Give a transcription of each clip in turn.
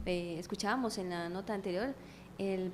Escuchábamos en la nota anterior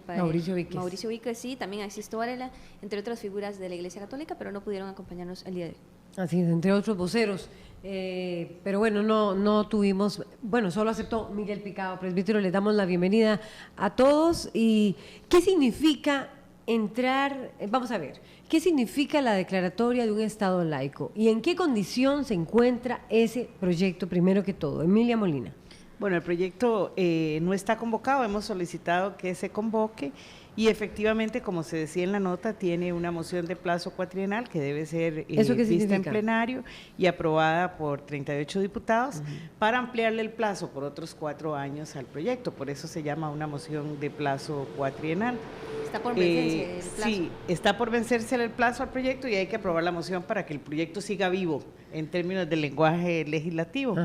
Mauricio Víquez, sí, también Asisto Varela, entre otras figuras de la Iglesia Católica, pero no pudieron acompañarnos el día de hoy. Así es, entre otros voceros. Pero bueno, no tuvimos, bueno, solo aceptó Miguel Picado, presbítero. Les damos la bienvenida a todos. ¿Y qué significa entrar? Vamos a ver, ¿qué significa la declaratoria de un Estado laico? ¿Y en qué condición se encuentra ese proyecto, primero que todo? Emilia Molina. Bueno, el proyecto no está convocado, hemos solicitado que se convoque y efectivamente, como se decía en la nota, tiene una moción de plazo cuatrienal que debe ser vista en plenario y aprobada por 38 diputados para ampliarle el plazo por otros 4 años al proyecto. Por eso se llama una moción de plazo cuatrienal. Está por vencerse el plazo. Sí, está por vencerse el plazo al proyecto y hay que aprobar la moción para que el proyecto siga vivo en términos del lenguaje legislativo.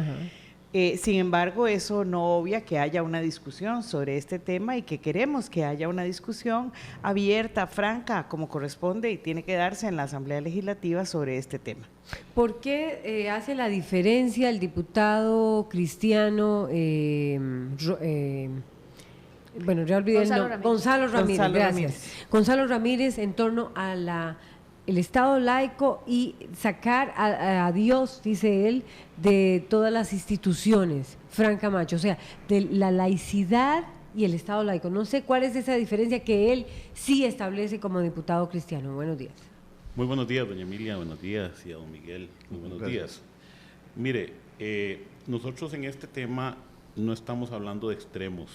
Sin embargo, eso no obvia que haya una discusión sobre este tema y que queremos que haya una discusión abierta, franca, como corresponde y tiene que darse en la Asamblea Legislativa sobre este tema. ¿Por qué hace la diferencia el diputado cristiano, bueno, ya olvidé Gonzalo Ramírez, gracias. Gonzalo Ramírez en torno a el Estado laico y sacar a Dios, dice él, de todas las instituciones, Fran Camacho, o sea, de la laicidad y el Estado laico? No sé cuál es esa diferencia que él sí establece como diputado cristiano. Buenos días. Muy buenos días, doña Emilia, buenos días, y a don Miguel, muy buenos días. Mire, nosotros en este tema no estamos hablando de extremos.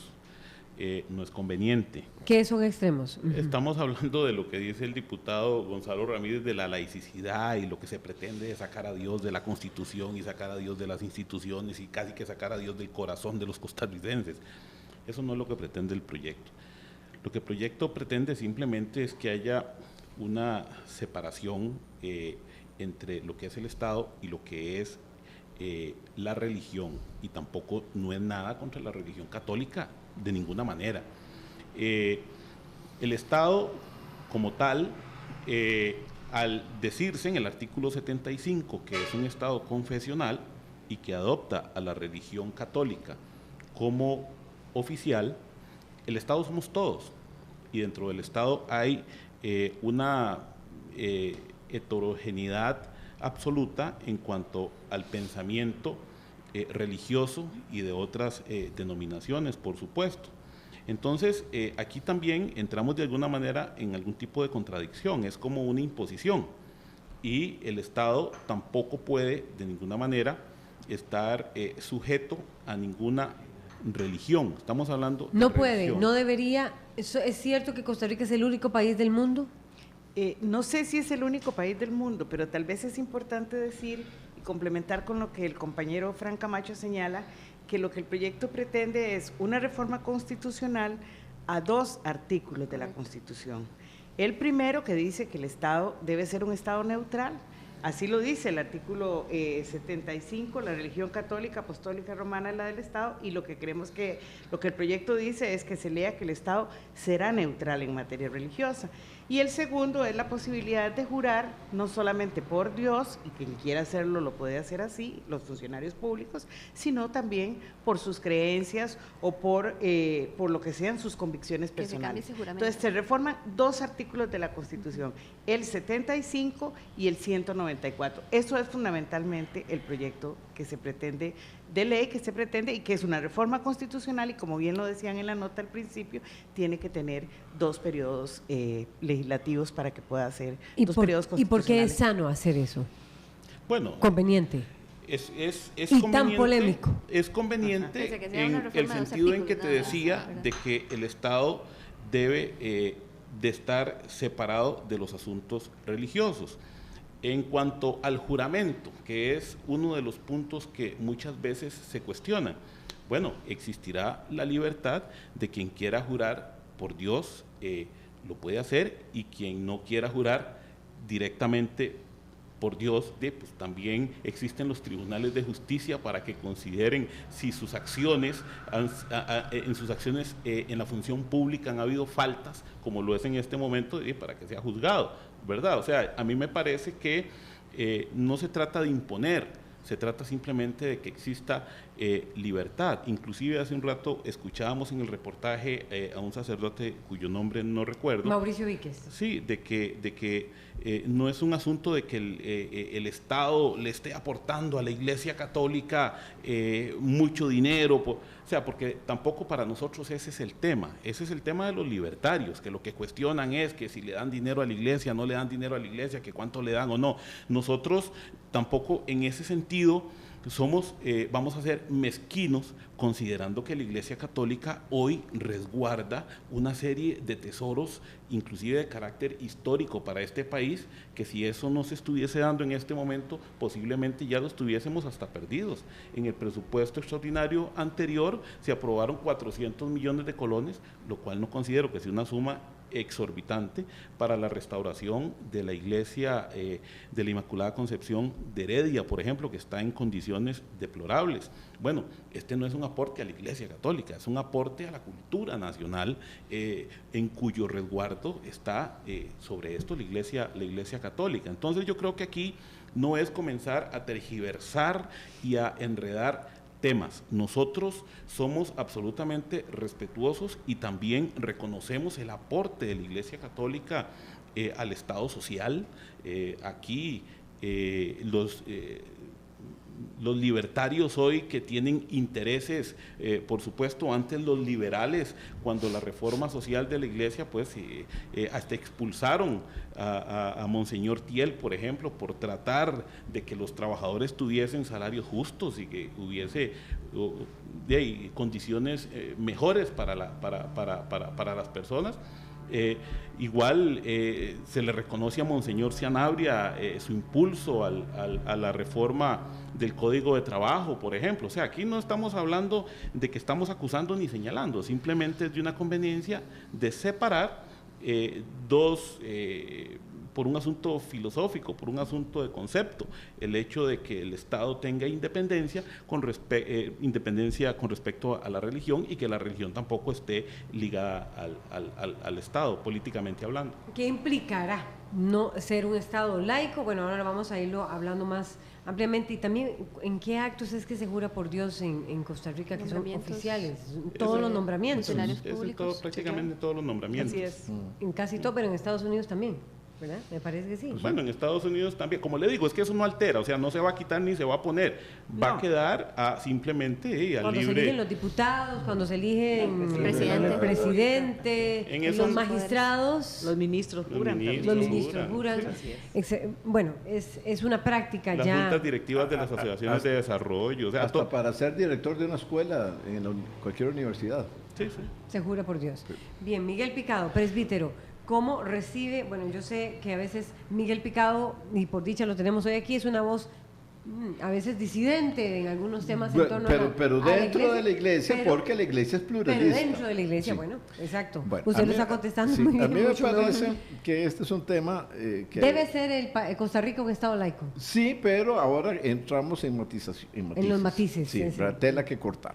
No es conveniente. ¿Qué son extremos? Estamos hablando de lo que dice el diputado Gonzalo Ramírez de la laicidad y lo que se pretende de sacar a Dios de la Constitución y sacar a Dios de las instituciones y casi que sacar a Dios del corazón de los costarricenses. Eso no es lo que pretende el proyecto. Lo que el proyecto pretende simplemente es que haya una separación entre lo que es el Estado y lo que es la religión, y tampoco no es nada contra la religión católica de ninguna manera. El Estado como tal, al decirse en el artículo 75 que es un Estado confesional y que adopta a la religión católica como oficial, el Estado somos todos, y dentro del Estado hay una heterogeneidad absoluta en cuanto al pensamiento religioso y de otras denominaciones, por supuesto. Entonces, aquí también entramos de alguna manera en algún tipo de contradicción, es como una imposición, y el Estado tampoco puede de ninguna manera estar sujeto a ninguna religión. Estamos hablando de no puede, religión. no debería. ¿Es cierto que Costa Rica es el único país del mundo? No sé si es el único país del mundo, pero tal vez es importante decir y complementar con lo que el compañero Fran Camacho señala, que lo que el proyecto pretende es una reforma constitucional a 2 artículos de la Constitución. El primero, que dice que el Estado debe ser un Estado neutral, así lo dice el artículo 75, la religión católica, apostólica, romana es la del Estado, y lo que queremos lo que el proyecto dice es que se lea que el Estado será neutral en materia religiosa. Y el segundo es la posibilidad de jurar no solamente por Dios, y quien quiera hacerlo lo puede hacer así, los funcionarios públicos, sino también por sus creencias o por lo que sean sus convicciones personales. Entonces se reforman 2 artículos de la Constitución, el 75 y el 194. Eso es fundamentalmente el proyecto que se pretende, de ley que se pretende, y que es una reforma constitucional, y como bien lo decían en la nota al principio, tiene que tener 2 periodos legislativos para que pueda hacer 2 periodos constitucionales. ¿Y por qué es sano hacer eso? Bueno, conveniente. Es y tan polémico. Es conveniente en el sentido en que te decía de que el Estado debe de estar separado de los asuntos religiosos. En cuanto al juramento, que es uno de los puntos que muchas veces se cuestionan, bueno, existirá la libertad de quien quiera jurar por Dios, lo puede hacer, y quien no quiera jurar directamente por Dios, pues también existen los tribunales de justicia para que consideren si sus acciones, en la función pública han habido faltas, como lo es en este momento, para que sea juzgado, ¿verdad? O sea, a mí me parece que no se trata de imponer, se trata simplemente de que exista libertad. Inclusive hace un rato escuchábamos en el reportaje a un sacerdote cuyo nombre no recuerdo. Mauricio Víquez. Sí, de que no es un asunto de que el Estado le esté aportando a la Iglesia Católica mucho dinero, o sea, porque tampoco para nosotros ese es el tema de los libertarios, que lo que cuestionan es que si le dan dinero a la Iglesia, no le dan dinero a la Iglesia, que cuánto le dan o no. Nosotros tampoco en ese sentido vamos a ser mezquinos, considerando que la Iglesia Católica hoy resguarda una serie de tesoros, inclusive de carácter histórico para este país, que si eso no se estuviese dando en este momento, posiblemente ya lo estuviésemos hasta perdidos. En el presupuesto extraordinario anterior se aprobaron 400 millones de colones, lo cual no considero que sea una suma exorbitante para la restauración de la iglesia de la Inmaculada Concepción de Heredia, por ejemplo, que está en condiciones deplorables. Bueno, este no es un aporte a la Iglesia Católica, es un aporte a la cultura nacional, en cuyo resguardo está sobre esto la Iglesia Católica. Entonces yo creo que aquí no es comenzar a tergiversar y a enredar temas. Nosotros somos absolutamente respetuosos y también reconocemos el aporte de la Iglesia Católica al Estado social. Aquí los libertarios hoy que tienen intereses, por supuesto, antes los liberales, cuando la reforma social de la Iglesia, pues hasta expulsaron a Monseñor Thiel, por ejemplo, por tratar de que los trabajadores tuviesen salarios justos y que hubiese condiciones mejores para las personas. Igual se le reconoce a Monseñor Sanabria su impulso a la reforma del Código de Trabajo, por ejemplo. O sea, aquí no estamos hablando de que estamos acusando ni señalando, simplemente es de una conveniencia de separar por un asunto filosófico, por un asunto de concepto, el hecho de que el Estado tenga independencia con respecto a la religión y que la religión tampoco esté ligada al Estado, políticamente hablando. ¿Qué implicará no ser un Estado laico? Bueno, ahora vamos a irlo hablando más ampliamente. Y también, ¿en qué actos es que se jura por Dios en Costa Rica, que son oficiales? Todos los nombramientos. Prácticamente todos los nombramientos. Así es. En casi todo, pero en Estados Unidos también, ¿verdad? Me parece que sí. Pues bueno, en Estados Unidos también, como le digo, es que eso no altera, o sea, no se va a quitar ni se va a poner, va a quedar simplemente al cuando libre. se eligen los diputados, cuando se eligen el presidente, los magistrados, los ministros juran. Los ministros juran. Bueno, es una práctica las ya. Las juntas directivas de las asociaciones de desarrollo. O sea, hasta para ser director de una escuela en cualquier universidad. Sí. Se jura por Dios. Bien, Miguel Picado, presbítero. ¿Cómo recibe? Bueno, yo sé que a veces Miguel Picado, y por dicha lo tenemos hoy aquí, es una voz a veces disidente en algunos temas en torno pero dentro de la iglesia, porque la iglesia es pluralista. Pero dentro de la iglesia, sí. Bueno, exacto. Bueno, usted lo está contestando sí, muy bien. A mí me parece que este es un tema que... Debe ser Costa Rica un estado laico. Sí, pero ahora entramos en matices. En los matices. Sí, tela que cortar.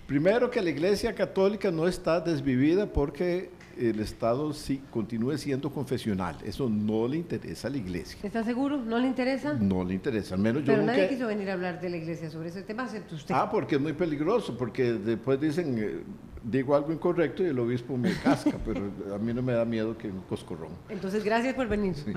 Primero, que la iglesia católica no está desvivida porque el Estado sí continúe siendo confesional. Eso no le interesa a la iglesia. ¿Está seguro? ¿No le interesa? No le interesa, al menos pero yo nunca... Pero nadie quiso venir a hablar de la iglesia sobre ese tema, excepto usted. Porque es muy peligroso, porque después dicen, digo algo incorrecto y el obispo me casca, pero a mí no me da miedo que un coscorrón. Entonces, gracias por venir. Sí.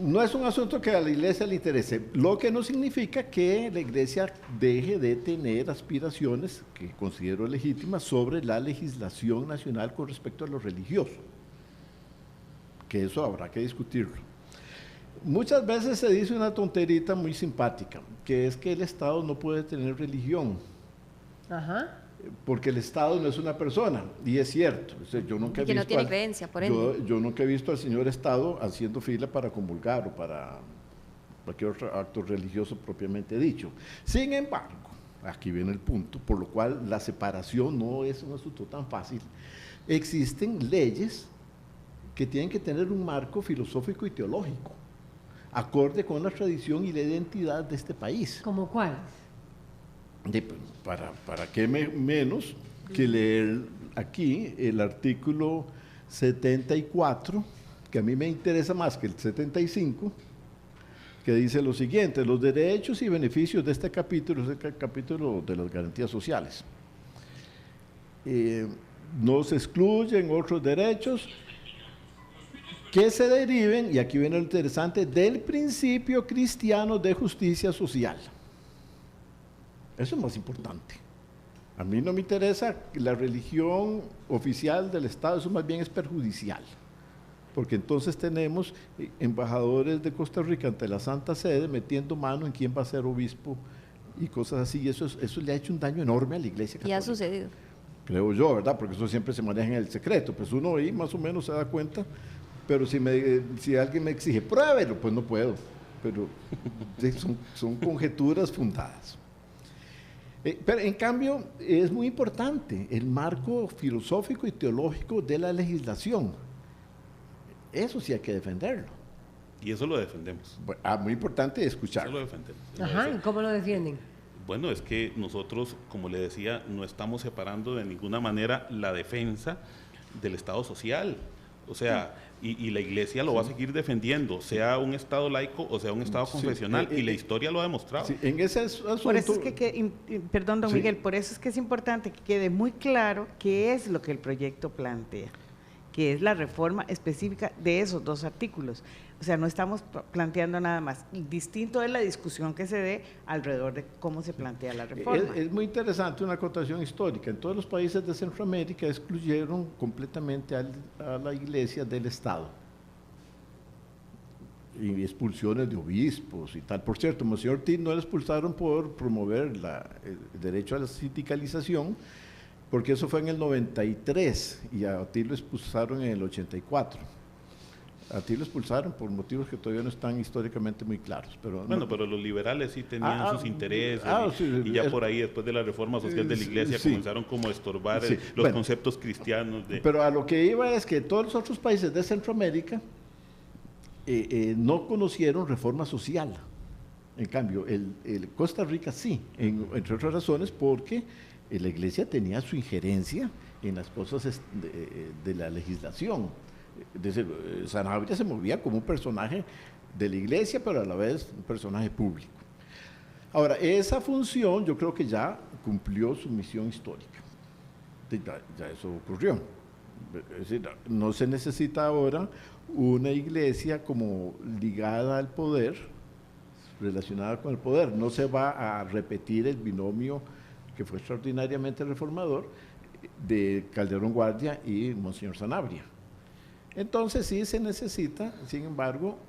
No es un asunto que a la iglesia le interese, lo que no significa que la iglesia deje de tener aspiraciones que considero legítimas sobre la legislación nacional con respecto a lo religioso, que eso habrá que discutirlo. Muchas veces se dice una tonterita muy simpática, que es que el Estado no puede tener religión. Ajá. Porque el Estado no es una persona, y es cierto. O sea, yo nunca he visto no tiene creencia, por ende. Yo nunca he visto al señor Estado haciendo fila para comulgar o para cualquier otro acto religioso propiamente dicho. Sin embargo, aquí viene el punto, por lo cual la separación no es un asunto tan fácil. Existen leyes que tienen que tener un marco filosófico y teológico, acorde con la tradición y la identidad de este país. ¿Cómo cuáles? ¿Para qué menos que leer aquí el artículo 74, que a mí me interesa más que el 75, que dice lo siguiente: los derechos y beneficios de este capítulo, es el capítulo de las garantías sociales. No se excluyen otros derechos que se deriven, y aquí viene lo interesante, del principio cristiano de justicia social. Eso es más importante. A mí no me interesa la religión oficial del Estado, eso más bien es perjudicial, porque entonces tenemos embajadores de Costa Rica ante la Santa Sede metiendo mano en quién va a ser obispo y cosas así, y eso le ha hecho un daño enorme a la Iglesia Católica. Y ha sucedido. Creo yo, ¿verdad? Porque eso siempre se maneja en el secreto, pues uno ahí más o menos se da cuenta, pero si alguien me exige, pruébelo, pues no puedo, pero son conjeturas fundadas. Pero en cambio es muy importante el marco filosófico y teológico de la legislación. Eso sí hay que defenderlo. Y eso lo defendemos. Muy importante escucharlo. Eso lo defendemos. Ajá, ¿y cómo lo defienden? Bueno, es que nosotros, como le decía, no estamos separando de ninguna manera la defensa del Estado social. O sea, y la Iglesia lo va a seguir defendiendo, sea un Estado laico o sea un Estado confesional, y la historia lo ha demostrado. Sí, en ese asunto, por eso es perdón, don Miguel, por eso es que es importante que quede muy claro qué es lo que el proyecto plantea, que es la reforma específica de esos 2 artículos. O sea, no estamos planteando nada más. Distinto es la discusión que se dé alrededor de cómo se plantea la reforma. Es muy interesante una acotación histórica. En todos los países de Centroamérica excluyeron completamente a la Iglesia del Estado. Y expulsiones de obispos y tal. Por cierto, Monseñor Ortiz no lo expulsaron por promover el derecho a la sindicalización, porque eso fue en el 93 y a Ortiz lo expulsaron en el 84. A ti lo expulsaron por motivos que todavía no están históricamente muy claros. Pero pero los liberales sí tenían sus intereses y ya por ahí, después de la reforma social de la Iglesia, comenzaron como a estorbar los conceptos cristianos. Pero a lo que iba es que todos los otros países de Centroamérica no conocieron reforma social. En cambio, Costa Rica sí, entre otras razones porque la Iglesia tenía su injerencia en las cosas de la legislación. Es decir, Sanabria se movía como un personaje de la Iglesia, pero a la vez un personaje público. Ahora, esa función yo creo que ya cumplió su misión histórica. Ya eso ocurrió. Es decir, no se necesita ahora una Iglesia como ligada al poder, relacionada con el poder. No se va a repetir el binomio que fue extraordinariamente reformador de Calderón Guardia y Monseñor Sanabria. Entonces sí se necesita, sin embargo,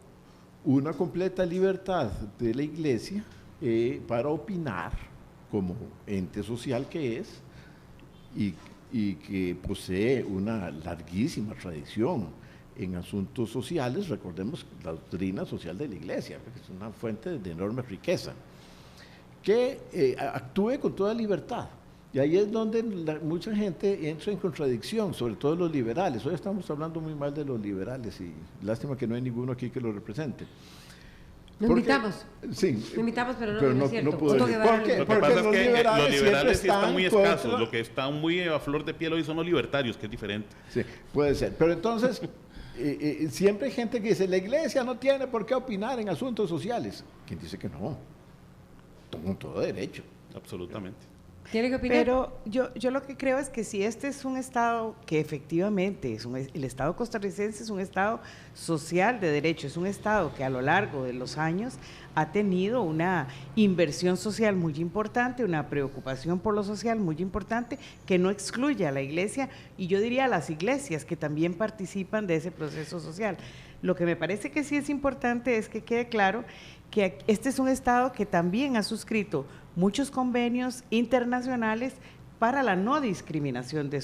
una completa libertad de la Iglesia para opinar como ente social que es y que posee una larguísima tradición en asuntos sociales. Recordemos la doctrina social de la Iglesia, que es una fuente de enorme riqueza, que actúe con toda libertad. Y ahí es donde mucha gente entra en contradicción, sobre todo los liberales. Hoy estamos hablando muy mal de los liberales y lástima que no hay ninguno aquí que lo represente. Lo invitamos. Sí. Lo invitamos, pero no es cierto. No puedo Lo que pasa es que los liberales sí están muy escasos. Lo que está muy a flor de piel hoy son los libertarios, que es diferente. Sí, puede ser. Pero entonces, siempre hay gente que dice, la Iglesia no tiene por qué opinar en asuntos sociales. ¿Quién dice que no? Con todo derecho. Absolutamente. ¿Tiene que opinar? Pero yo lo que creo es que si este es un Estado que efectivamente el Estado costarricense es un Estado social de derecho, es un Estado que a lo largo de los años ha tenido una inversión social muy importante, una preocupación por lo social muy importante, que no excluye a la Iglesia y yo diría a las iglesias que también participan de ese proceso social. Lo que me parece que sí es importante es que quede claro que este es un Estado que también ha suscrito muchos convenios internacionales para la no discriminación de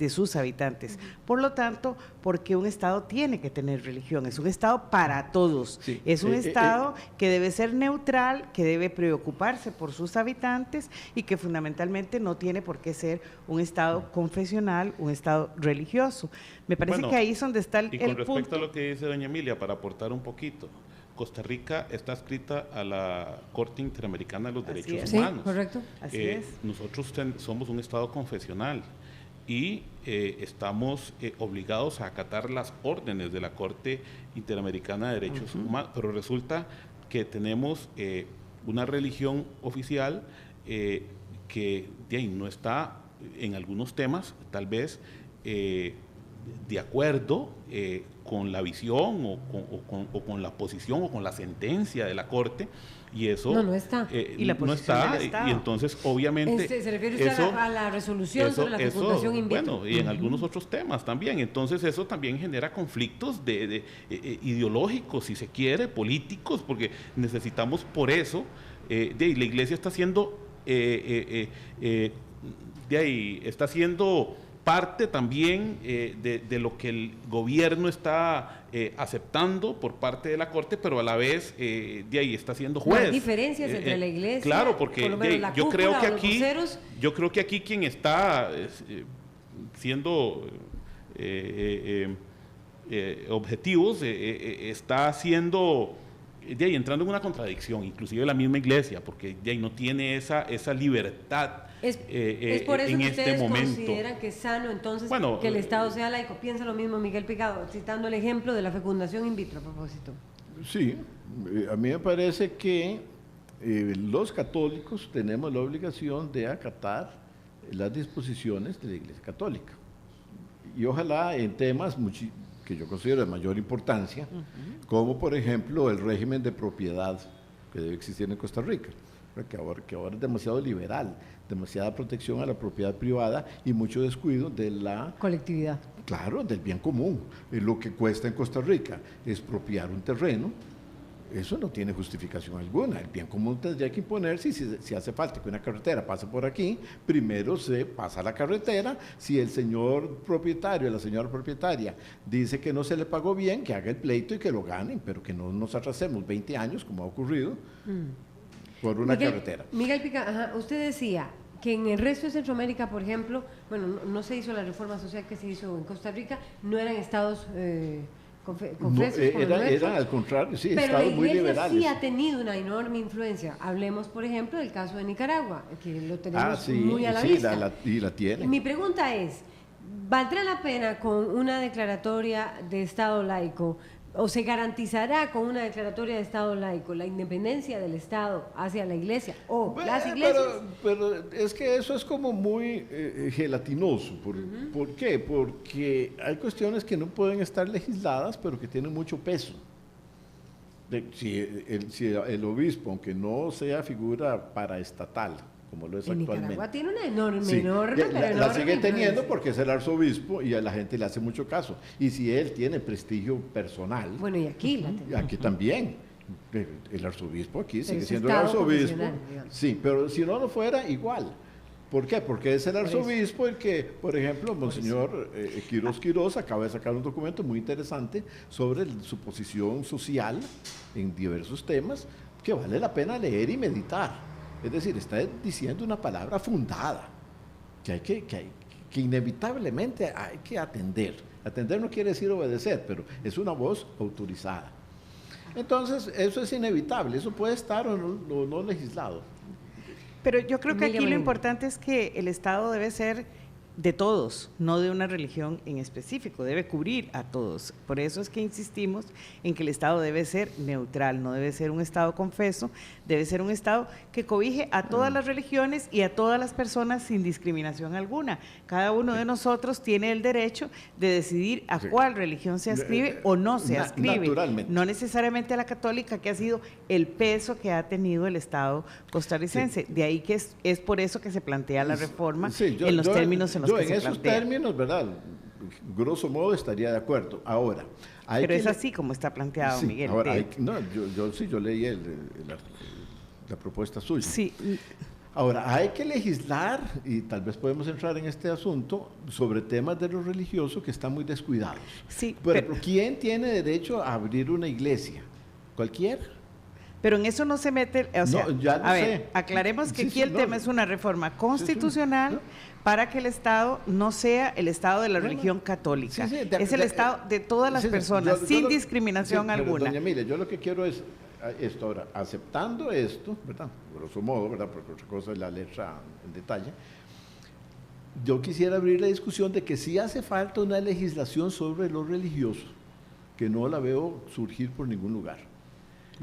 sus habitantes. Por lo tanto, porque un Estado tiene que tener religión, es un Estado para todos, sí. Es un Estado que debe ser neutral, que debe preocuparse por sus habitantes y que fundamentalmente no tiene por qué ser un Estado confesional, un Estado religioso. Me parece que ahí es donde está el punto. Y con respecto a lo que dice doña Emilia, para aportar un poquito, Costa Rica está adscrita a la Corte Interamericana de los Derechos Humanos. Sí, correcto. Así es. Nosotros somos un Estado confesional y estamos obligados a acatar las órdenes de la Corte Interamericana de Derechos Humanos, pero resulta que tenemos una religión oficial que no está en algunos temas, tal vez, de acuerdo con la visión o con la posición o con la sentencia de la Corte, y eso no está. Y la posición no está, y entonces obviamente se refiere usted a la resolución sobre la fecundación in vitro. Bueno, y en algunos otros temas también. Entonces eso también genera conflictos ideológicos, si se quiere, políticos, porque necesitamos por eso, la Iglesia está haciendo está siendo parte también de lo que el gobierno está aceptando por parte de la Corte, pero a la vez está siendo juez. Hay diferencias entre la Iglesia. Claro, porque yo creo que aquí quien está siendo objetivos está haciendo entrando en una contradicción, inclusive la misma Iglesia, porque no tiene esa libertad. Es por eso en que este ustedes momento consideran que es sano entonces que el Estado sea laico. Piensa lo mismo Miguel Picado, citando el ejemplo de la fecundación in vitro a propósito. Sí, a mí me parece que los católicos tenemos la obligación de acatar las disposiciones de la Iglesia Católica. Y ojalá en temas que yo considero de mayor importancia, como por ejemplo el régimen de propiedad que debe existir en Costa Rica, que ahora es demasiado liberal, demasiada protección a la propiedad privada y mucho descuido de la colectividad. Claro, del bien común. Lo que cuesta en Costa Rica expropiar un terreno, eso no tiene justificación alguna. El bien común tendría que imponerse, y si hace falta que una carretera pase por aquí, primero se pasa la carretera. Si el señor propietario, la señora propietaria, dice que no se le pagó bien, que haga el pleito y que lo ganen, pero que no nos atrasemos 20 años, como ha ocurrido, por una carretera. Miguel Pica, usted decía que en el resto de Centroamérica, por ejemplo, bueno, no se hizo la reforma social que se hizo en Costa Rica, no eran estados... Era al contrario, sí, pero estados muy liberales. Sí ha tenido una enorme influencia. Hablemos, por ejemplo, del caso de Nicaragua, que lo tenemos muy a la vista. Y la tiene. Mi pregunta es, ¿valdrá la pena con una declaratoria de Estado laico, o se garantizará con una declaratoria de Estado laico la independencia del Estado hacia la Iglesia o las iglesias? Pero es que eso es como muy gelatinoso. ¿Por qué? Porque hay cuestiones que no pueden estar legisladas, pero que tienen mucho peso. Si el obispo, aunque no sea figura paraestatal, como lo es actualmente. Nicaragua tiene una enorme, la sigue teniendo porque es el arzobispo y a la gente le hace mucho caso. Y si él tiene prestigio personal. Bueno, y aquí la tenemos. Aquí también. El arzobispo aquí sigue siendo el arzobispo. Sí, pero si no lo fuera, igual. ¿Por qué? Porque es el arzobispo el que, por ejemplo, Monseñor Quirós acaba de sacar un documento muy interesante sobre su posición social en diversos temas que vale la pena leer y meditar. Es decir, está diciendo una palabra fundada, que inevitablemente hay que atender. Atender no quiere decir obedecer, pero es una voz autorizada. Entonces, eso es inevitable, eso puede estar o no legislado. Pero yo creo que aquí lo importante es que el Estado debe ser de todos, no de una religión en específico, debe cubrir a todos. Por eso es que insistimos en que el Estado debe ser neutral, no debe ser un Estado confeso, debe ser un Estado que cobije a todas las religiones y a todas las personas sin discriminación alguna. Cada uno de nosotros tiene el derecho de decidir a cuál religión se adscribe o no se adscribe. Naturalmente. No necesariamente a la católica, que ha sido el peso que ha tenido el Estado costarricense. De ahí que es por eso que se plantea la reforma en los términos en los que se plantea. En esos términos, ¿verdad? Grosso modo estaría de acuerdo. Ahora, pero es así como está planteado, Miguel. Ahora, yo leí la propuesta suya. Sí. Ahora, hay que legislar, y tal vez podemos entrar en este asunto, sobre temas de lo religioso que están muy descuidados. Sí, pero ¿quién tiene derecho a abrir una iglesia? ¿Cualquiera? Pero en eso no se mete, aclaremos que aquí el tema es una reforma constitucional para que el Estado no sea el Estado de la religión católica. Es el Estado de todas las personas, sin discriminación alguna. Doña Emilia, yo lo que quiero es esto ahora, aceptando esto, ¿verdad? Grosso modo, ¿verdad? Porque otra cosa es la letra en detalle. Yo quisiera abrir la discusión de que sí hace falta una legislación sobre lo religioso, que no la veo surgir por ningún lugar.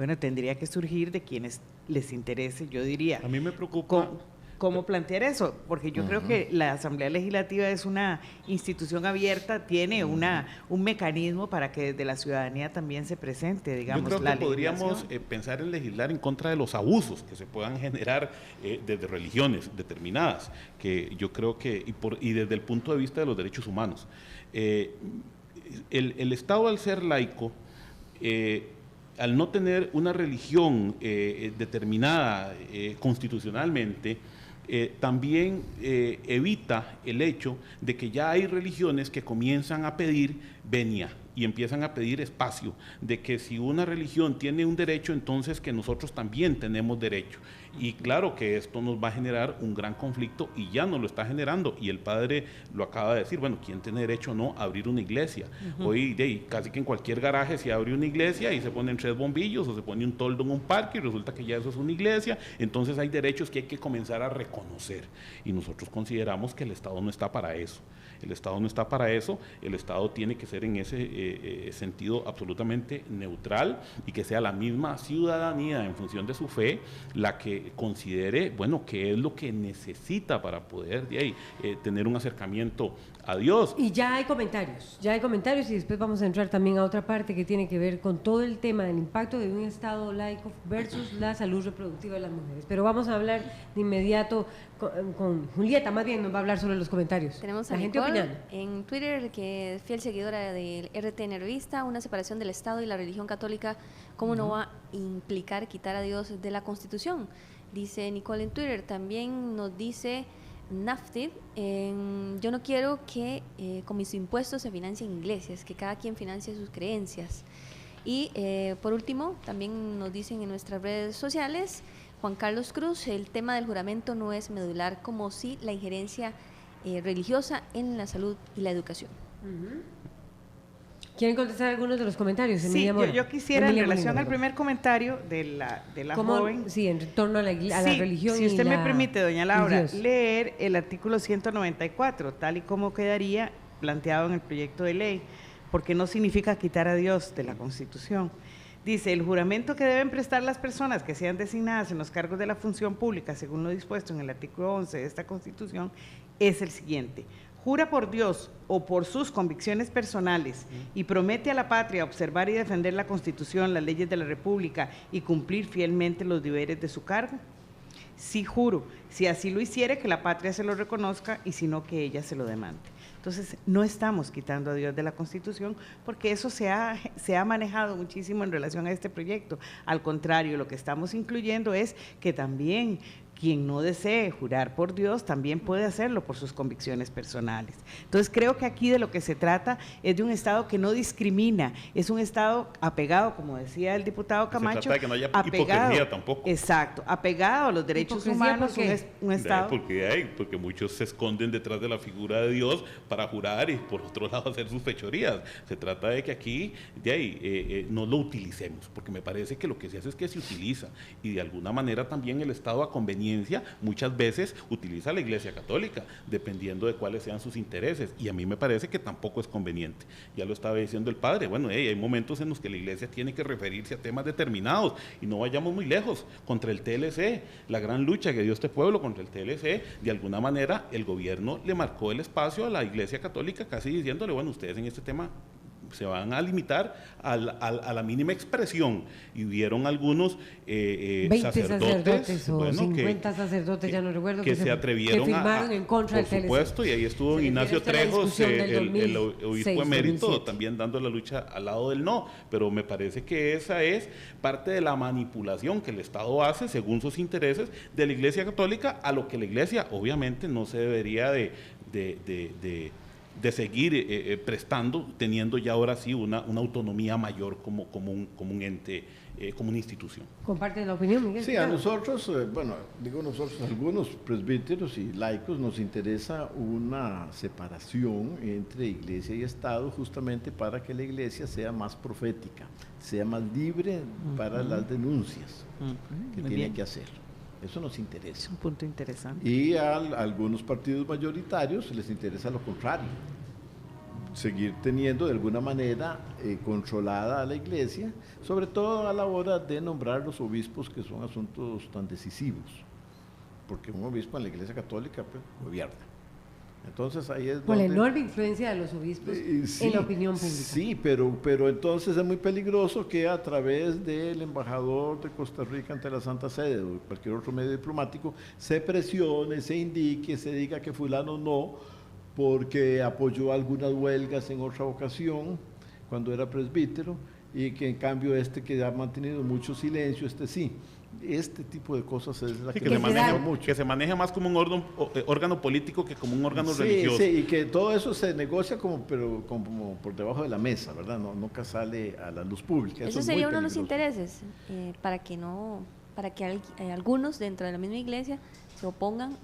bueno, tendría que surgir de quienes les interese, yo diría. A mí me preocupa... ¿Cómo plantear eso? Porque yo creo que la Asamblea Legislativa es una institución abierta, tiene un mecanismo para que desde la ciudadanía también se presente, digamos, yo creo que podríamos pensar en legislar en contra de los abusos que se puedan generar desde religiones determinadas, que yo creo que, y desde el punto de vista de los derechos humanos. El Estado, al ser laico, al no tener una religión determinada constitucionalmente, también evita el hecho de que ya hay religiones que comienzan a pedir venia y empiezan a pedir espacio, de que si una religión tiene un derecho, entonces que nosotros también tenemos derecho. Y claro que esto nos va a generar un gran conflicto y ya nos lo está generando. Y el padre lo acaba de decir, bueno, ¿quién tiene derecho o no a abrir una iglesia? Hoy casi que en cualquier garaje se abre una iglesia y se ponen 3 bombillos o se pone un toldo en un parque y resulta que ya eso es una iglesia. Entonces hay derechos que hay que comenzar a reconocer. Y nosotros consideramos que el Estado no está para eso. El Estado no está para eso, el Estado tiene que ser en ese sentido absolutamente neutral y que sea la misma ciudadanía en función de su fe la que considere, bueno, qué es lo que necesita para poder tener un acercamiento a Dios. Y ya hay comentarios y después vamos a entrar también a otra parte que tiene que ver con todo el tema del impacto de un Estado laico versus la salud reproductiva de las mujeres. Pero vamos a hablar de inmediato con Julieta, más bien nos va a hablar sobre los comentarios. Tenemos a la gente Nicole opinando. en Twitter, que es fiel seguidora del RTN Revista, una separación del Estado y la religión católica, ¿cómo no va a implicar quitar a Dios de la Constitución? Dice Nicole en Twitter. También nos dice Naftid, yo no quiero que con mis impuestos se financien iglesias, que cada quien financie sus creencias. Y por último, también nos dicen en nuestras redes sociales, Juan Carlos Cruz, el tema del juramento no es medular, como si la injerencia religiosa en la salud y la educación. ¿Quieren contestar algunos de los comentarios? Sí, yo quisiera, en relación al primer comentario de la joven. Sí, en torno a la religión. Si usted me permite, doña Laura, leer el artículo 194, tal y como quedaría planteado en el proyecto de ley, porque no significa quitar a Dios de la Constitución. Dice, el juramento que deben prestar las personas que sean designadas en los cargos de la función pública, según lo dispuesto en el artículo 11 de esta Constitución, es el siguiente: jura por Dios o por sus convicciones personales y promete a la patria observar y defender la Constitución, las leyes de la República y cumplir fielmente los deberes de su cargo. Sí juro, si así lo hiciere, que la patria se lo reconozca y si no, que ella se lo demande. Entonces, no estamos quitando a Dios de la Constitución porque eso se ha manejado muchísimo en relación a este proyecto. Al contrario, lo que estamos incluyendo es que también quien no desee jurar por Dios también puede hacerlo por sus convicciones personales. Entonces creo que aquí de lo que se trata es de un Estado que no discrimina, es un Estado apegado, como decía el diputado Camacho, se trata de que no haya hipocresía tampoco. Exacto, apegado a los derechos humanos, un Estado. Porque muchos se esconden detrás de la figura de Dios para jurar y por otro lado hacer sus fechorías. Se trata de que aquí no lo utilicemos, porque me parece que lo que se hace es que se utiliza y de alguna manera también el Estado a conveniencia muchas veces utiliza la Iglesia Católica, dependiendo de cuáles sean sus intereses, y a mí me parece que tampoco es conveniente. Ya lo estaba diciendo el padre, bueno, hay momentos en los que la Iglesia tiene que referirse a temas determinados, y no vayamos muy lejos, contra el TLC, la gran lucha que dio este pueblo contra el TLC, de alguna manera el gobierno le marcó el espacio a la Iglesia Católica, casi diciéndole, bueno, ustedes en este tema se van a limitar a la mínima expresión, y hubieron algunos 20 sacerdotes o 50 sacerdotes, ya no recuerdo, que se atrevieron que firmaron en contra del TLC. Por supuesto, y ahí estuvo Ignacio Trejos, el obispo emérito, también dando la lucha al lado del no, pero me parece que esa es parte de la manipulación que el Estado hace según sus intereses de la Iglesia Católica, a lo que la Iglesia obviamente no se debería de seguir prestando, teniendo ya ahora sí una autonomía mayor como un ente, como una institución. ¿Comparte la opinión, Miguel? Sí, a nosotros, algunos presbíteros y laicos nos interesa una separación entre Iglesia y Estado, justamente para que la Iglesia sea más profética, sea más libre para las denuncias que tiene que hacer. Eso nos interesa. Es un punto interesante. Y a algunos partidos mayoritarios les interesa lo contrario. seguir teniendo de alguna manera controlada a la iglesia, sobre todo a la hora de nombrar los obispos, que son asuntos tan decisivos, porque un obispo en la iglesia católica pues, gobierna. Entonces ahí es por la enorme influencia de los obispos en la opinión pública. Sí, pero entonces es muy peligroso que a través del embajador de Costa Rica ante la Santa Sede o cualquier otro medio diplomático se presione, se indique, se diga que fulano no, porque apoyó algunas huelgas en otra ocasión cuando era presbítero, y que en cambio que ha mantenido mucho silencio, sí. Este tipo de cosas es la que se maneja mucho. Que se maneja más como un órgano político que como un órgano religioso. Sí, y que todo eso se negocia como por debajo de la mesa, ¿verdad? Nunca sale a la luz pública. Eso sería uno de los intereses, para que algunos dentro de la misma iglesia se opongan,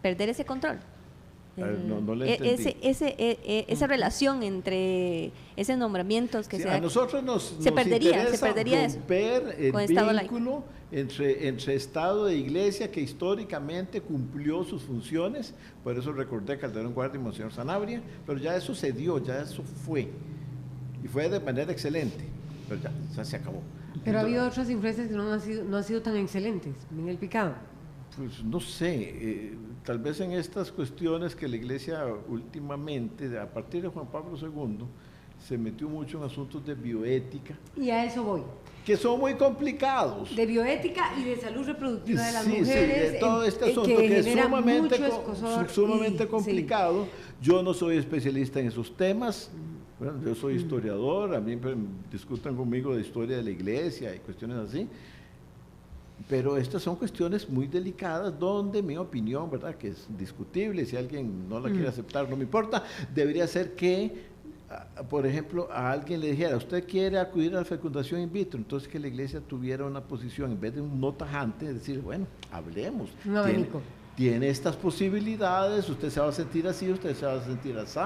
perder ese control. No le entendí. Esa relación entre esos nombramientos que a nosotros se perdería romper el vínculo entre Estado e Iglesia, que históricamente cumplió sus funciones. Por eso recordé Calderón Guardia y Monseñor Sanabria, pero ya eso se dio, ya eso fue, y fue de manera excelente, pero ya se acabó. Pero ha habido otras influencias que no han sido tan excelentes, Miguel Picado. Pues no sé, tal vez en estas cuestiones que la Iglesia últimamente, a partir de Juan Pablo II, se metió mucho en asuntos de bioética. Y a eso voy. Que son muy complicados. De bioética y de salud reproductiva de las mujeres. Sí, de todo este asunto que es sumamente complicado. Yo no soy especialista en esos temas. Bueno, yo soy historiador, a mí discutan conmigo de historia de la Iglesia y cuestiones así. Pero estas son cuestiones muy delicadas donde mi opinión, ¿verdad?, que es discutible, si alguien no la quiere aceptar, no me importa, debería ser que, por ejemplo, a alguien le dijera, usted quiere acudir a la fecundación in vitro, entonces que la iglesia tuviera una posición, en vez de un no tajante, de decir, bueno, hablemos. Tiene estas posibilidades, usted se va a sentir así, usted se va a sentir así.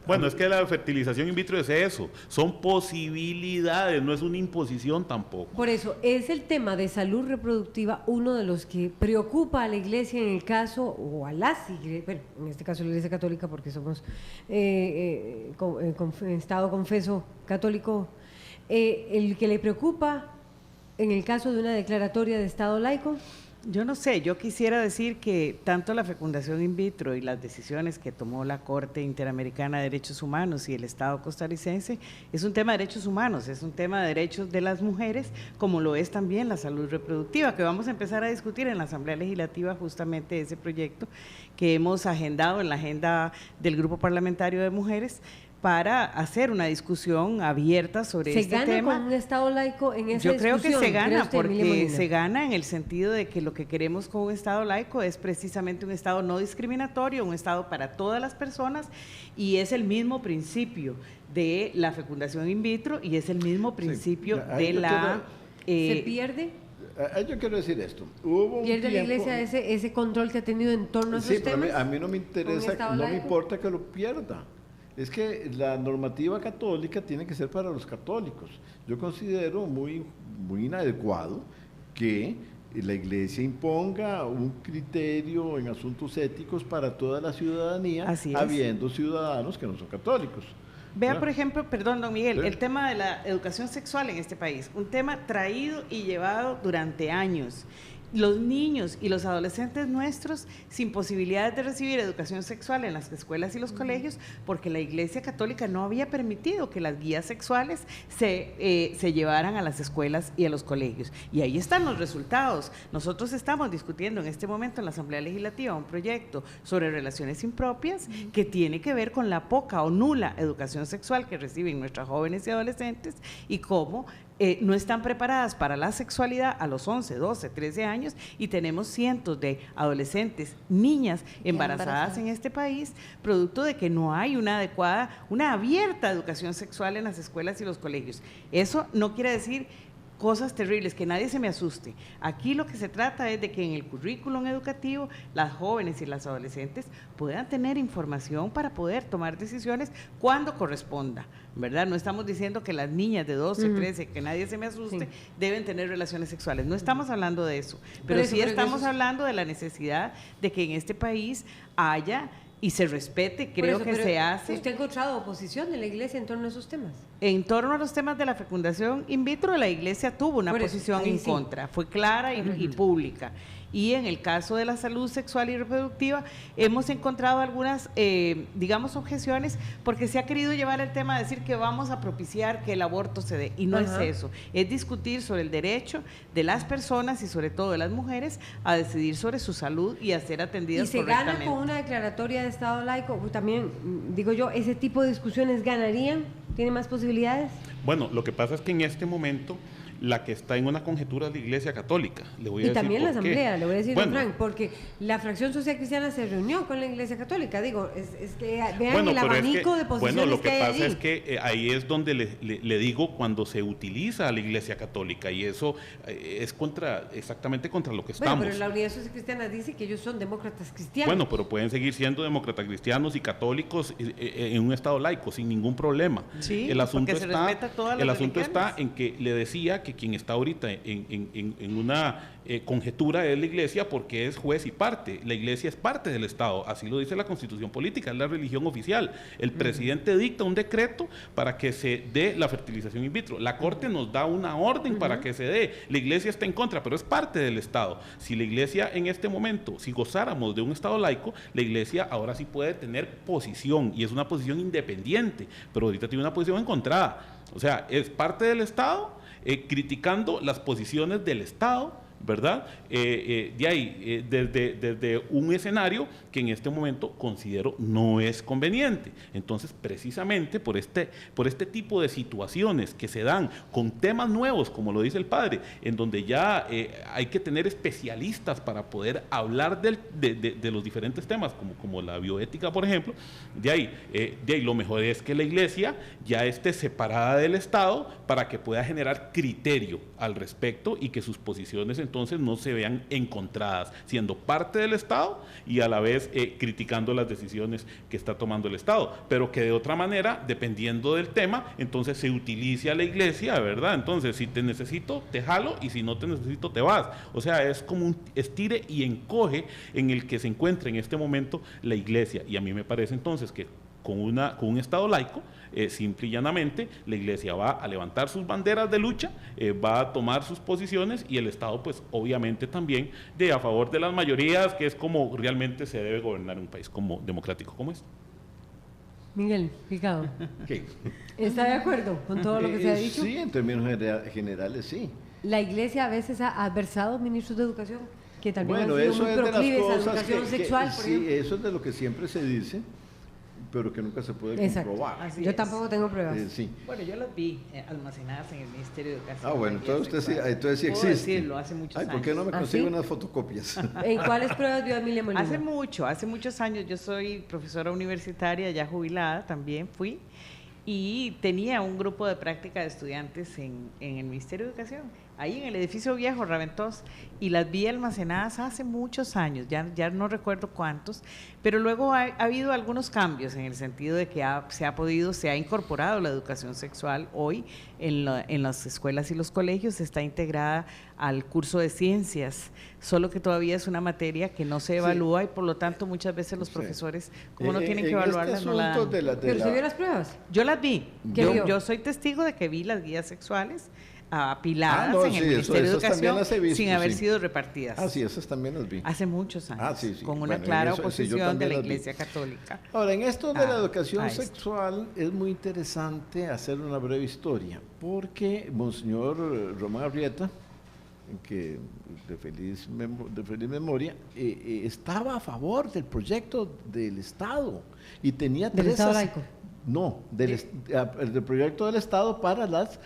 Bueno, es que la fertilización in vitro es eso, son posibilidades, no es una imposición tampoco. Por eso, es el tema de salud reproductiva uno de los que preocupa a la Iglesia en el caso, o a las iglesias, bueno, en este caso la Iglesia Católica, porque somos Estado confeso católico, el que le preocupa en el caso de una declaratoria de Estado laico. Yo no sé, yo quisiera decir que tanto la fecundación in vitro y las decisiones que tomó la Corte Interamericana de Derechos Humanos y el Estado costarricense es un tema de derechos humanos, es un tema de derechos de las mujeres, como lo es también la salud reproductiva, que vamos a empezar a discutir en la Asamblea Legislativa justamente ese proyecto que hemos agendado en la agenda del Grupo Parlamentario de Mujeres, para hacer una discusión abierta sobre este tema. ¿Se gana con un Estado laico en esa discusión? Yo creo que se gana, porque se gana en el sentido de que lo que queremos con un Estado laico es precisamente un Estado no discriminatorio, un Estado para todas las personas, y es el mismo principio de la fecundación in vitro y es el mismo principio de la... ¿Se pierde? Yo quiero decir esto. ¿Pierde la Iglesia ese control que ha tenido en torno a esos temas? A mí no me interesa, no me importa que lo pierda. Es que la normativa católica tiene que ser para los católicos. Yo considero muy inadecuado que la Iglesia imponga un criterio en asuntos éticos para toda la ciudadanía, habiendo ciudadanos que no son católicos. Vea, por ejemplo, perdón, don Miguel, el tema de la educación sexual en este país, un tema traído y llevado durante años. Los niños y los adolescentes nuestros sin posibilidades de recibir educación sexual en las escuelas y los colegios, porque la Iglesia Católica no había permitido que las guías sexuales se llevaran a las escuelas y a los colegios. Y ahí están los resultados. Nosotros estamos discutiendo en este momento en la Asamblea Legislativa un proyecto sobre relaciones impropias que tiene que ver con la poca o nula educación sexual que reciben nuestras jóvenes y adolescentes y cómo no están preparadas para la sexualidad a los 11, 12, 13 años, y tenemos cientos de adolescentes, niñas embarazadas en este país, producto de que no hay una abierta educación sexual en las escuelas y los colegios. Eso no quiere decir cosas terribles, que nadie se me asuste. Aquí lo que se trata es de que en el currículum educativo las jóvenes y las adolescentes puedan tener información para poder tomar decisiones cuando corresponda, ¿verdad? No estamos diciendo que las niñas de 12, 13, que nadie se me asuste, deben tener relaciones sexuales. No estamos hablando de eso, pero sí estamos hablando de la necesidad de que en este país haya y se respete, creo que se hace. ¿Usted ha encontrado oposición de la Iglesia en torno a esos temas? En torno a los temas de la fecundación in vitro, la Iglesia tuvo una posición en contra, fue clara y pública. Y en el caso de la salud sexual y reproductiva, hemos encontrado algunas, digamos, objeciones, porque se ha querido llevar el tema a decir que vamos a propiciar que el aborto se dé, y no es eso, es discutir sobre el derecho de las personas y sobre todo de las mujeres a decidir sobre su salud y a ser atendidas correctamente. ¿Y se gana con una declaratoria de Estado laico? También, digo yo, ¿ese tipo de discusiones ganarían? ¿Tiene más posibilidades? Bueno, lo que pasa es que en este momento la que está en una conjetura es la Iglesia Católica. Le voy a decir también la Asamblea, le voy a decir, bueno, Frank, porque la Fracción Social Cristiana se reunió con la Iglesia Católica. Digo, es que vean el abanico de posiciones. Bueno, lo que hay pasa allí. es que ahí es donde le digo cuando se utiliza a la Iglesia Católica, y eso es exactamente contra lo que estamos. Bueno, pero la Unidad Social Cristiana dice que ellos son demócratas cristianos. Bueno, pero pueden seguir siendo demócratas cristianos y católicos en un Estado laico, sin ningún problema. Sí, el asunto porque se respeta todas las asunto religiones. está en que le decía que quien está ahorita en una conjetura es la Iglesia, porque es juez y parte. La Iglesia es parte del Estado, así lo dice la Constitución Política, es la religión oficial. El presidente dicta un decreto para que se dé la fertilización in vitro. La Corte nos da una orden para que se dé. La Iglesia está en contra, pero es parte del Estado. Si la Iglesia en este momento, si gozáramos de un Estado laico, la Iglesia ahora sí puede tener posición, y es una posición independiente, pero ahorita tiene una posición encontrada. O sea, es parte del Estado, criticando las posiciones del Estado, ¿verdad? Desde un escenario que en este momento considero no es conveniente. Entonces, precisamente por este tipo de situaciones que se dan con temas nuevos, como lo dice el padre, en donde ya hay que tener especialistas para poder hablar de los diferentes temas, como la bioética, por ejemplo, de ahí lo mejor es que la Iglesia ya esté separada del Estado para que pueda generar criterio al respecto y que sus posiciones entonces no se vean encontradas, siendo parte del Estado y a la vez criticando las decisiones que está tomando el Estado, pero que de otra manera, dependiendo del tema, entonces se utilice a la Iglesia, ¿verdad? Entonces, si te necesito, te jalo, y si no te necesito, te vas. O sea, es como un estire y encoge en el que se encuentra en este momento la Iglesia, y a mí me parece entonces que con un Estado laico, simple y llanamente, la Iglesia va a levantar sus banderas de lucha, va a tomar sus posiciones, y el Estado, pues obviamente también a favor de las mayorías, que es como realmente se debe gobernar un país como democrático como este. Miguel Picado, ¿Qué? ¿está de acuerdo con todo lo que se ha dicho? Sí, en términos generales, sí. La Iglesia a veces ha adversado ministros de educación que también Bueno, han sido eso muy es de las proclives a cosas educación sexual, por ejemplo. sí, eso es de lo que siempre se dice, pero que nunca se puede comprobar. Así yo es. tampoco tengo pruebas. Sí. Bueno, yo las vi almacenadas en el Ministerio de Educación. Ah, bueno, entonces sí existe. Puedo decirlo, hace muchos años. ¿Por qué no me consigo ¿sí? unas fotocopias? ¿En cuáles pruebas vio Emilia Molina? Hace muchos años. Yo soy profesora universitaria, ya jubilada, también fui, y tenía un grupo de práctica de estudiantes en el Ministerio de Educación, ahí en el edificio viejo, Raventós, y las vi almacenadas hace muchos años, ya no recuerdo cuántos, pero luego ha habido algunos cambios en el sentido de que se ha incorporado la educación sexual hoy en las escuelas y los colegios, está integrada al curso de ciencias, solo que todavía es una materia que no se evalúa, y por lo tanto muchas veces los profesores, como no tienen que evaluarla, no la dan. ¿Pero se vio las pruebas? Yo las vi, ¿Qué vio? yo soy testigo de que vi las guías sexuales apiladas en el sí, Ministerio de esas también Educación las he visto, sin haber sí. sido repartidas. Ah, sí, esas también las vi. Hace muchos años, Sí. con una Bueno, clara eso, sí, yo oposición de también la las vi. Iglesia Católica. Ahora, en esto de la educación esto. sexual es muy interesante hacer una breve historia, porque Monseñor Román Arrieta, que de feliz memoria, estaba a favor del proyecto del Estado y tenía ¿Del Estado laico? No, del proyecto del Estado para las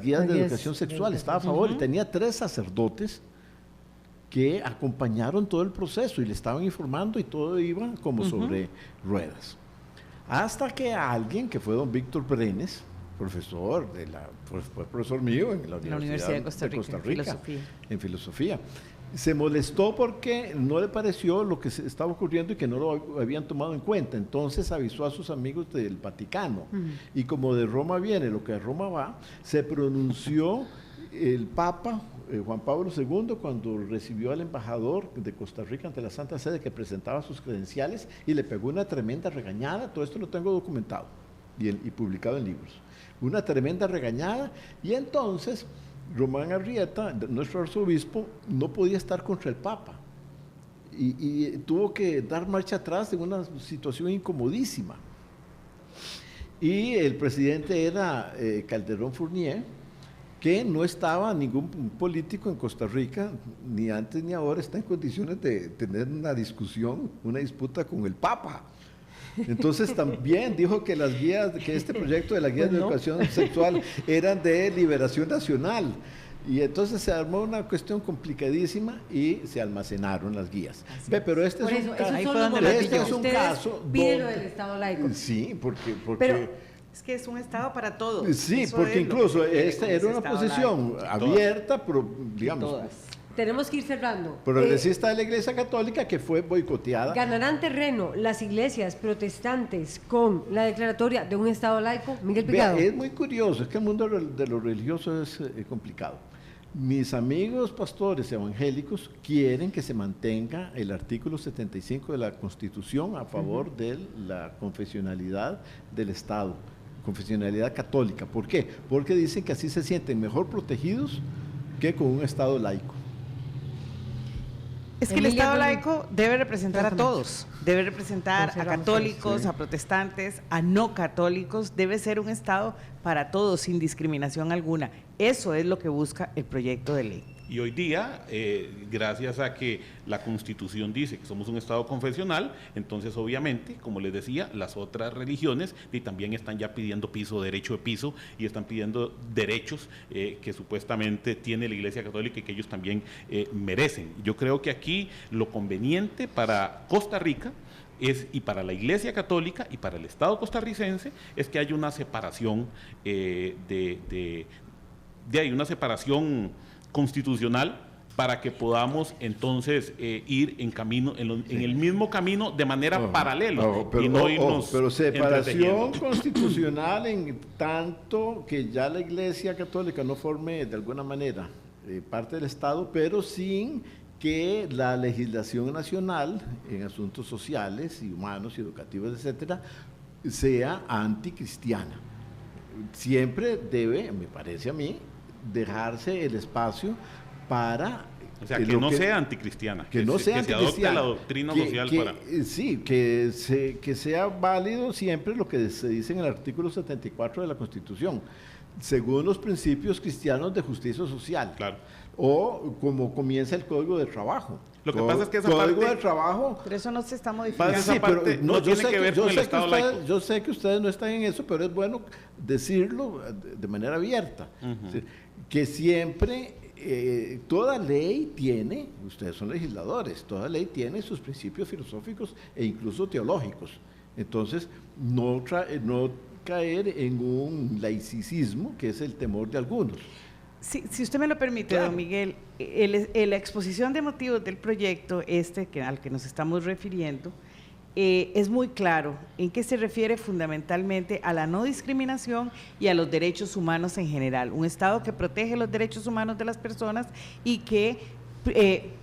guías de educación sexual. Estaba a favor y tenía 3 sacerdotes que acompañaron todo el proceso y le estaban informando, y todo iba como sobre ruedas. Hasta que alguien, que fue don Víctor Brenes, profesor fue profesor mío en la Universidad de Costa Rica, en filosofía, se molestó porque no le pareció lo que se estaba ocurriendo y que no lo habían tomado en cuenta. Entonces avisó a sus amigos del Vaticano, y como de Roma viene lo que de Roma va, se pronunció el Papa Juan Pablo II, cuando recibió al embajador de Costa Rica ante la Santa Sede, que presentaba sus credenciales y le pegó una tremenda regañada. Todo esto lo tengo documentado y publicado en libros. Una tremenda regañada, y entonces Román Arrieta, nuestro arzobispo, no podía estar contra el Papa y tuvo que dar marcha atrás en una situación incomodísima. Y el presidente era Calderón Fournier, que no estaba ningún político en Costa Rica, ni antes ni ahora, está en condiciones de tener una discusión, una disputa con el Papa. Entonces también dijo que las guías, que este proyecto de la guía de educación sexual eran de liberación nacional. Y entonces se armó una cuestión complicadísima y se almacenaron las guías. Pero este es un caso. Pide lo del Estado laico. Sí, porque es que es un Estado para todos. Sí, eso porque incluso esta era una posición abierta, pero digamos, tenemos que ir cerrando. Progresista de la Iglesia Católica, que fue boicoteada. ¿Ganarán terreno las iglesias protestantes con la declaratoria de un Estado laico? Miguel Picado. Es muy curioso, es que el mundo de lo religioso es complicado. Mis amigos pastores evangélicos quieren que se mantenga el artículo 75 de la Constitución a favor de la confesionalidad del Estado, confesionalidad católica. ¿Por qué? Porque dicen que así se sienten mejor protegidos que con un Estado laico. Es que el Estado laico debe representar a todos, debe representar a católicos, a protestantes, a no católicos, debe ser un Estado para todos, sin discriminación alguna. Eso es lo que busca el proyecto de ley. Y hoy día, gracias a que la Constitución dice que somos un Estado confesional, entonces obviamente, como les decía, las otras religiones también están ya pidiendo derecho de piso, y están pidiendo derechos que supuestamente tiene la Iglesia Católica y que ellos también merecen. Yo creo que aquí lo conveniente para Costa Rica y para la Iglesia Católica y para el Estado costarricense es que haya una separación una separación constitucional, para que podamos entonces ir en el mismo camino de manera paralela, pero separación constitucional en tanto que ya la Iglesia Católica no forme de alguna manera parte del Estado, pero sin que la legislación nacional en asuntos sociales y humanos y educativos, etcétera, sea anticristiana. Siempre debe, me parece a mí, dejarse el espacio para... O sea, que no sea anticristiana, que no sea anticristiana, se adopte la doctrina social para... Sí, que sea válido siempre lo que se dice en el artículo 74 de la Constitución, según los principios cristianos de justicia social. Claro. O como comienza el Código de Trabajo. Lo que pasa es que esa Código parte... de Trabajo... Pero eso no se está modificando. Esa parte no tiene que ver con el Estado laico. Yo sé que ustedes no están en eso, pero es bueno decirlo de manera abierta. Que siempre, toda ley tiene, ustedes son legisladores, toda ley tiene sus principios filosóficos e incluso teológicos. Entonces, no caer en un laicismo, que es el temor de algunos. Si usted me lo permite, claro. Don Miguel, la exposición de motivos del proyecto al que nos estamos refiriendo es muy claro en qué se refiere fundamentalmente a la no discriminación y a los derechos humanos en general. Un Estado que protege los derechos humanos de las personas y que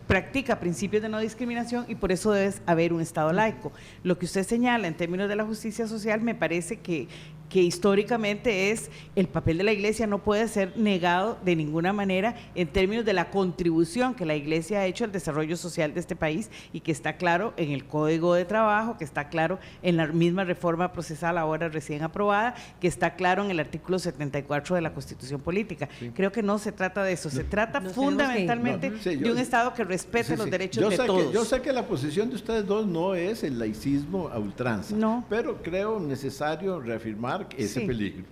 practica principios de no discriminación, y por eso debe haber un Estado laico. Lo que usted señala en términos de la justicia social me parece que históricamente el papel de la Iglesia no puede ser negado de ninguna manera en términos de la contribución que la Iglesia ha hecho al desarrollo social de este país, y que está claro en el Código de Trabajo, que está claro en la misma reforma procesal ahora recién aprobada, que está claro en el artículo 74 de la Constitución Política. Sí. Creo que no se trata de eso, se trata fundamentalmente de un Estado que respete los derechos de todos. Yo sé que la posición de ustedes dos no es el laicismo a ultranza, pero creo necesario reafirmar ese peligro.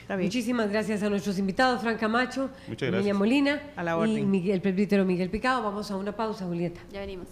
Muchísimas gracias a nuestros invitados, Fran Camacho, Emilia Molina a la orden. Y el presbítero Miguel Picado. Vamos a una pausa, Julieta. Ya venimos.